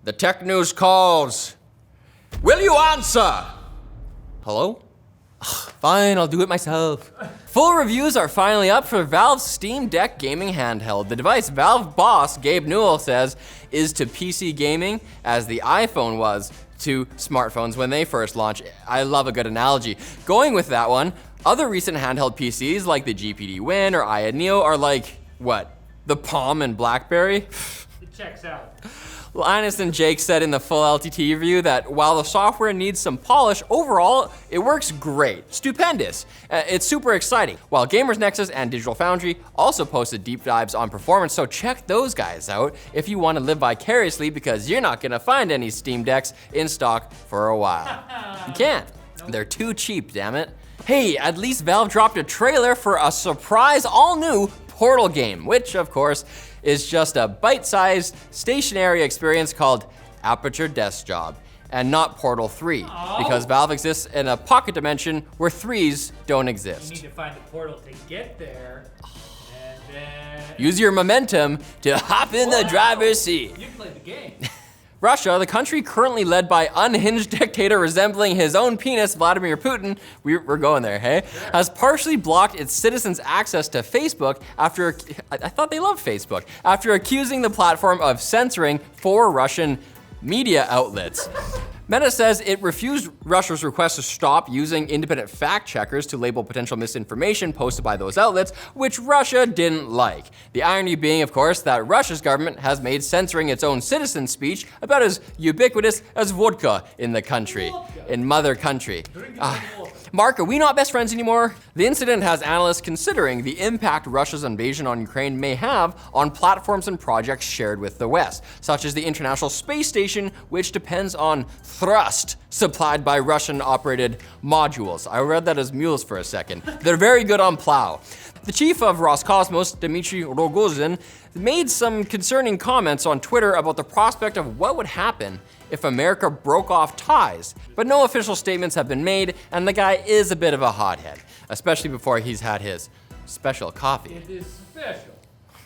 The tech news calls. Will you answer? Hello? Fine, I'll do it myself. Full reviews are finally up for Valve's Steam Deck gaming handheld. The device Valve boss Gabe Newell says is to PC gaming as the iPhone was to smartphones when they first launched. I love a good analogy. Going with that one, other recent handheld PCs like the GPD Win or Aya Neo are like, what, the Palm and BlackBerry? It checks out. Linus and Jake said in the full LTT review that while the software needs some polish, overall, it works great. Stupendous. It's super exciting. While Gamers Nexus and Digital Foundry also posted deep dives on performance, so check those guys out if you want to live vicariously, because you're not gonna find any Steam Decks in stock for a while. You can't. They're too cheap, damn it. Hey, at least Valve dropped a trailer for a surprise all-new Portal game, which of course is just a bite-sized stationary experience called Aperture Desk Job, and not Portal 3, because Valve exists in a pocket dimension where 3s don't exist. You need to find the portal to get there, and then... Use your momentum to hop in the driver's seat. You played the game. Russia, the country currently led by unhinged dictator resembling his own penis, Vladimir Putin, we're going there, hey? Sure. Has partially blocked its citizens' access to Facebook after, I thought they loved Facebook, after accusing the platform of censoring 4 Russian media outlets. Meta says it refused Russia's request to stop using independent fact checkers to label potential misinformation posted by those outlets, which Russia didn't like. The irony being, of course, that Russia's government has made censoring its own citizens' speech about as ubiquitous as vodka in the country, in mother country. Mark, are we not best friends anymore? The incident has analysts considering the impact Russia's invasion on Ukraine may have on platforms and projects shared with the West, such as the International Space Station, which depends on thrust supplied by Russian-operated modules. I read that as mules for a second. They're very good on plow. The chief of Roscosmos, Dmitry Rogozin, made some concerning comments on Twitter about the prospect of what would happen if America broke off ties, but no official statements have been made, and the guy is a bit of a hothead, especially before he's had his special coffee. It is special.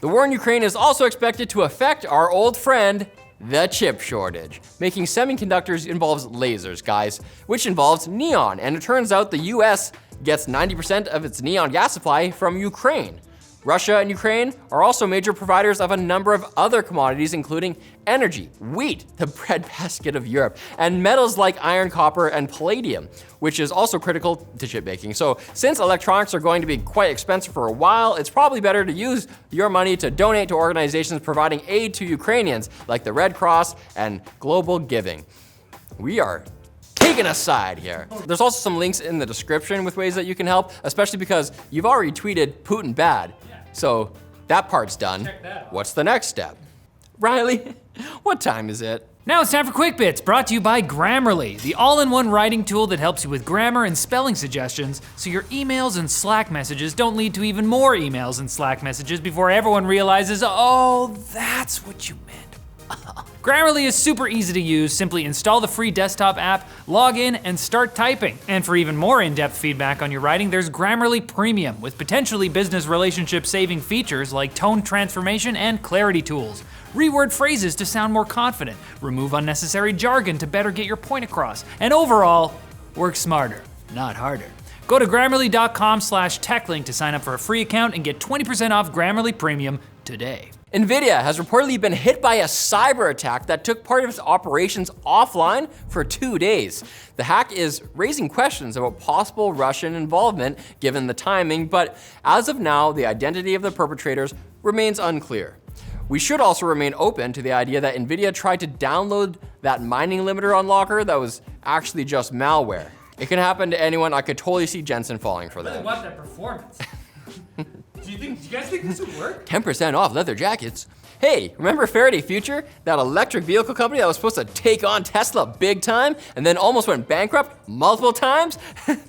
The war in Ukraine is also expected to affect our old friend, the chip shortage. Making semiconductors involves lasers, guys, which involves neon, and it turns out the US gets 90% of its neon gas supply from Ukraine. Russia and Ukraine are also major providers of a number of other commodities, including energy, wheat, the breadbasket of Europe, and metals like iron, copper, and palladium, which is also critical to chip making. So since electronics are going to be quite expensive for a while, it's probably better to use your money to donate to organizations providing aid to Ukrainians, like the Red Cross and Global Giving. We are taking a side here. There's also some links in the description with ways that you can help, especially because you've already tweeted Putin bad. So that part's done. Check that out. What's the next step? Riley, what time is it? Now it's time for Quick Bits, brought to you by Grammarly, the all-in-one writing tool that helps you with grammar and spelling suggestions, so your emails and Slack messages don't lead to even more emails and Slack messages before everyone realizes, oh, that's what you meant. Grammarly is super easy to use. Simply install the free desktop app, log in, and start typing. And for even more in-depth feedback on your writing, there's Grammarly Premium, with potentially business relationship-saving features like tone transformation and clarity tools. Reword phrases to sound more confident, remove unnecessary jargon to better get your point across, and overall, work smarter, not harder. Go to Grammarly.com/techlink to sign up for a free account and get 20% off Grammarly Premium today. Nvidia has reportedly been hit by a cyber attack that took part of its operations offline for 2 days. The hack is raising questions about possible Russian involvement given the timing, but as of now, the identity of the perpetrators remains unclear. We should also remain open to the idea that Nvidia tried to download that mining limiter unlocker that was actually just malware. It can happen to anyone. I could totally see Jensen falling for that. I really want that performance. Do you guys think this would work? 10% off leather jackets. Hey, remember Faraday Future? That electric vehicle company that was supposed to take on Tesla big time and then almost went bankrupt multiple times and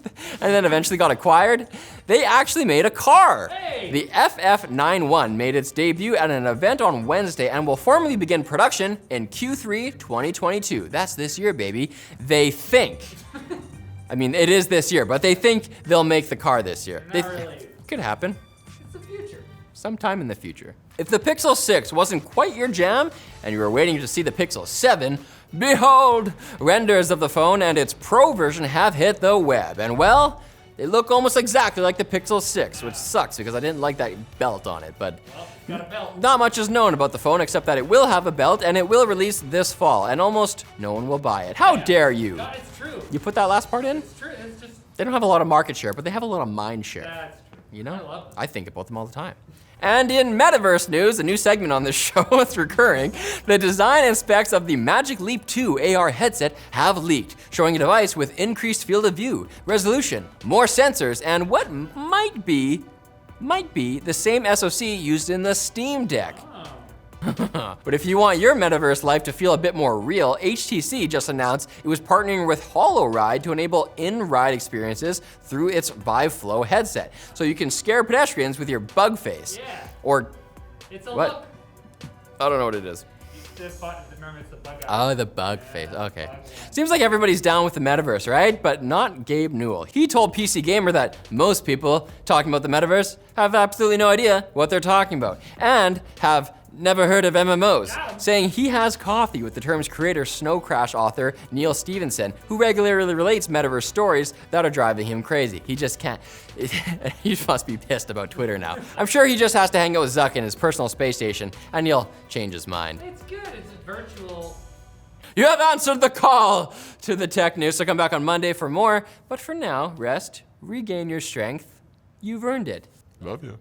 then eventually got acquired? They actually made a car. Hey. The FF91 made its debut at an event on Wednesday and will formally begin production in Q3 2022. That's this year, baby. They think. I mean, it is this year, but they think they'll make the car this year. Not really. Could happen. It's the future. Sometime in the future. If the Pixel 6 wasn't quite your jam and you were waiting to see the Pixel 7, behold, renders of the phone and its Pro version have hit the web. And well, they look almost exactly like the Pixel 6, which sucks because I didn't like that belt on it, but Got a belt. not much is known about the phone except that it will have a belt and it will release this fall, and almost no one will buy it. How dare you? No, it's true. You put that last part in? It's true. It's just. They don't have a lot of market share, but they have a lot of mind share. That's true. You know? I love them. I think about them all the time. And in Metaverse news, a new segment on this show, it's recurring, the design and specs of the Magic Leap 2 AR headset have leaked, showing a device with increased field of view, resolution, more sensors, and what might be the same SoC used in the Steam Deck. But if you want your Metaverse life to feel a bit more real, HTC just announced it was partnering with HoloRide to enable in-ride experiences through its Vive Flow headset. So you can scare pedestrians with your bug face. Yeah. Or It's a what? look. I don't know what it is. Remember, it's the bug out. Oh, the bug face, okay. Seems like everybody's down with the Metaverse, right? But not Gabe Newell. He told PC Gamer that most people talking about the Metaverse have absolutely no idea what they're talking about and have never heard of MMOs, saying he has coffee with the term's creator, Snow Crash author Neil Stevenson, who regularly relates Metaverse stories that are driving him crazy. He just can't, he must be pissed about Twitter now. I'm sure he just has to hang out with Zuck in his personal space station and he'll change his mind. It's good. It's a virtual. You have answered the call to the tech news, so come back on Monday for more. But for now, rest, regain your strength. You've earned it. Love you.